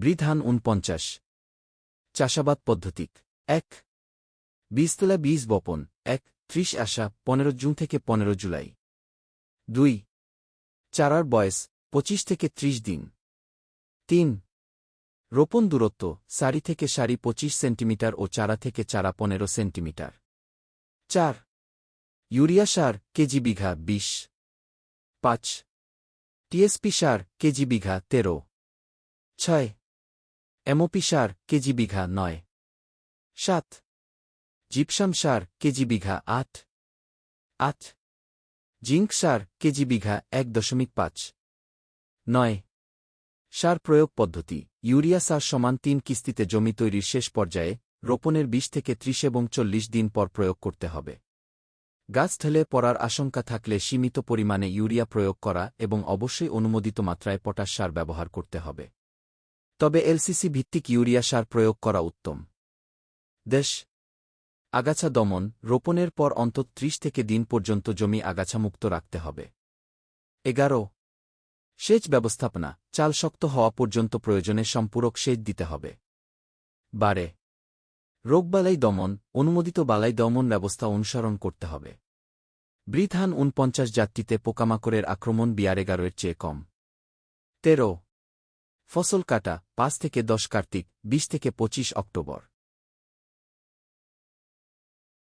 বৃধান ৪৯। চাষাবাদ পদ্ধতিক ১ বীজতলা বীজ বপন ১ ৩০ আশা ১৫ জুন থেকে ১৫ জুলাই। ২ চারার বয়স ২৫ থেকে ৩০ দিন। ৩ রোপণ দূরত্ব সারি থেকে সারি ২৫ সেন্টিমিটার ও চারা থেকে চারা ১৫ সেন্টিমিটার। ৪ ইউরিয়া সার কেজি বিঘা ২০। ৫ টিএসপি সার কেজি বিঘা ১৩। ৬ এমওপি সার কেজি বিঘা ৯। ৭ জিপসাম সার কেজি বিঘা ৮। ৮ জিঙ্ক সার কেজি বিঘা ১.৫। ৯ সার প্রয়োগ পদ্ধতি ইউরিয়া সার সমান ৩ কিস্তিতে জমি তৈরির শেষ পর্যায়ে রোপণের ২০ থেকে ৩০ এবং ৪০ দিন পর প্রয়োগ করতে হবে। গাছ ঢলে পড়ার আশঙ্কা থাকলে সীমিত পরিমাণে ইউরিয়া প্রয়োগ করা এবং অবশ্যই অনুমোদিত মাত্রায় পটাশ সার ব্যবহার করতে হবে। তবে এলসিসি ভিত্তিক ইউরিয়া সার প্রয়োগ করা উত্তম। দেশ আগাছা দমন রোপণের পর অন্তত ৩০ থেকে দিন পর্যন্ত জমি আগাছামুক্ত রাখতে হবে। ১১ সেচ ব্যবস্থাপনা চাল শক্ত হওয়া পর্যন্ত প্রয়োজনে সম্পূরক সেচ দিতে হবে। ১২ রোগবালাই দমন অনুমোদিত বালাই দমন ব্যবস্থা অনুসরণ করতে হবে। বৃধান ৪৯ জাতটিতে পোকামাকড়ের আক্রমণ বিয়ার-১১ এর চেয়ে কম। ১৩ ফসল কাটা ৫ থেকে ১০ কার্তিক ২০ থেকে ২৫ অক্টোবর।